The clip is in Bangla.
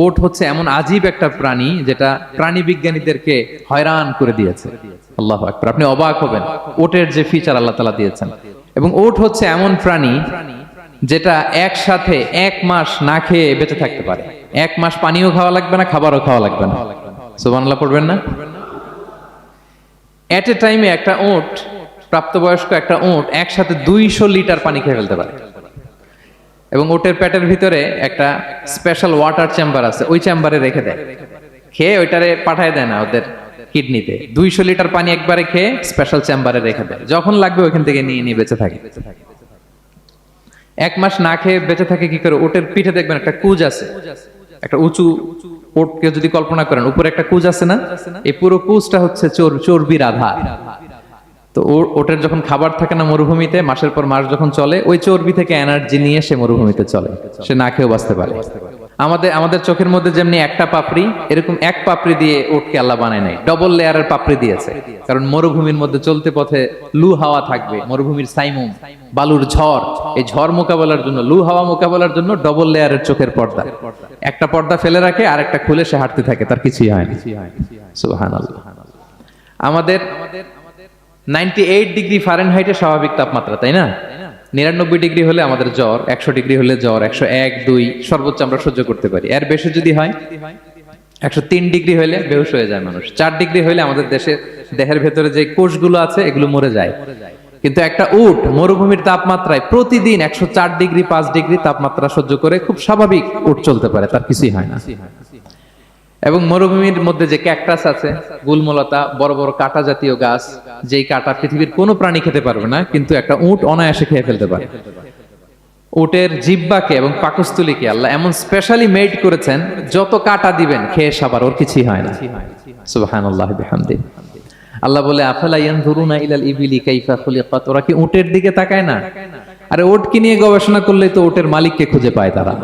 ওট হচ্ছে এমন আজীব একটা প্রাণী যেটা প্রাণী বিজ্ঞানীদেরকে হয়রান করে দিয়েছে। আল্লাহু আকবার, আপনি অবাক হবেন ওটের যে ফিচার আল্লাহ তাআলা দিয়েছেন। এবং ওট হচ্ছে এমন প্রাণী যেটা একসাথে 1 মাস না খেয়ে বেঁচে থাকতে পারে। 1 মাস পানিও খাওয়া লাগবে না, খাবারও খাওয়া লাগবে না। সুবহানাল্লাহ পড়বেন না? এট এ টাইমে একটা ওট, প্রাপ্তবয়স্ক একটা ওট একসাথে 200 লিটার পানি খেয়ে ফেলতে পারে। এবং ওটের পেটের ভিতরে একটা স্পেশাল ওয়াটার চেম্বার আছে, ওই চেম্বারে রেখে দেয়, খেয়ে ওইটারে পাঠায় দেয় না ওদের কিডনিতে। 200 লিটার পানি একবারে খেয়ে স্পেশাল চেম্বারে রেখে দেয়, যখন লাগবে ওইখান থেকে নিয়ে নিয়ে বেঁচে থাকে। 1 মাস না খেয়ে বেঁচে থাকে কি করে? ওটের পিঠে দেখবেন একটা কুজ আছে, একটা উঁচু ওটকে যদি কল্পনা করেন, উপরে একটা কুজ আছে না, এই পুরো কুজটা হচ্ছে চর্বির আধার। তো ওটের যখন খাবার থাকে না মরুভূমিতে, মাসের পর মাস যখন চলে, ওই চর্বি থেকে এনার্জি নিয়ে সে মরুভূমিতে চলে, সে না খেয়েও বাঁচতে পারে। আমাদের চোখের মধ্যে যেমনি একটা পাপড়ি, এরকম এক পাপড়ি দিয়ে ওটকে আল্লাহ বানায় নাই, ডবল লেয়ারের পাপড়ি দিয়েছে। কারণ মরুভূমির মধ্যে চলতে পথে লু হাওয়া থাকবে, মরুভূমির সাইমুম, বালুর ঝড়, এই ঝড় মোকাবেলার জন্য, লু হাওয়া মোকাবেলার জন্য ডবল লেয়ারের চোখের পর্দা। একটা পর্দা ফেলে রাখে আর একটা খুলে সে হাঁটতে থাকে, তার কিছুই হয় না। সুবহানাল্লাহ। আমাদের 98 ডিগ্রি ফারেনহাইটে স্বাভাবিক তাপমাত্রা, তাই না? 99 ডিগ্রি হলে আমাদের জ্বর, 100 ডিগ্রি হলে জ্বর, 101, 2 সর্বোচ্চ আমরা সহ্য করতে পারি। এর বেশি যদি হয়, 103 ডিগ্রি হলে বেহুশ হয়ে যায় মানুষ। 4 ডিগ্রি হলে আমাদের দেহের ভেতরে যে কোষগুলো আছে এগুলো মরে যায়। কিন্তু একটা উট মরুভূমির তাপমাত্রায় প্রতিদিন 104 ডিগ্রি 5 ডিগ্রি তাপমাত্রা সহ্য করে খুব স্বাভাবিক উট চলতে পারে, তার কিছুই হয় না। এবং মরুভূমির মধ্যে যে ক্যাকটাস আছে, গুলমলতা, বড় বড় কাঁটা জাতীয় গাছ, যেই কাঁটা পৃথিবীর কোনো প্রাণী খেতে পারবে না, কিন্তু একটা উট অনায়াসে খেয়ে ফেলতে পারে। উটের জিহ্বাকে এবং পাকস্থলীকে আল্লাহ এমন স্পেশালি মেড করেছেন, যত কাঁটা দিবেন খেয়ে সাবার, ওর কিছুই হয় না। সুবহানাল্লাহ বিহামদি। আল্লাহ বলে, আফালা ইয়ানজুরুনা ইলাল ইবিলি কাইফা খুলিকাত, ওরা কি উটের দিকে তাকায় না? আরে উটকে নিয়ে গবেষণা করলেই তো উটের মালিককে খুঁজে পায় তারা।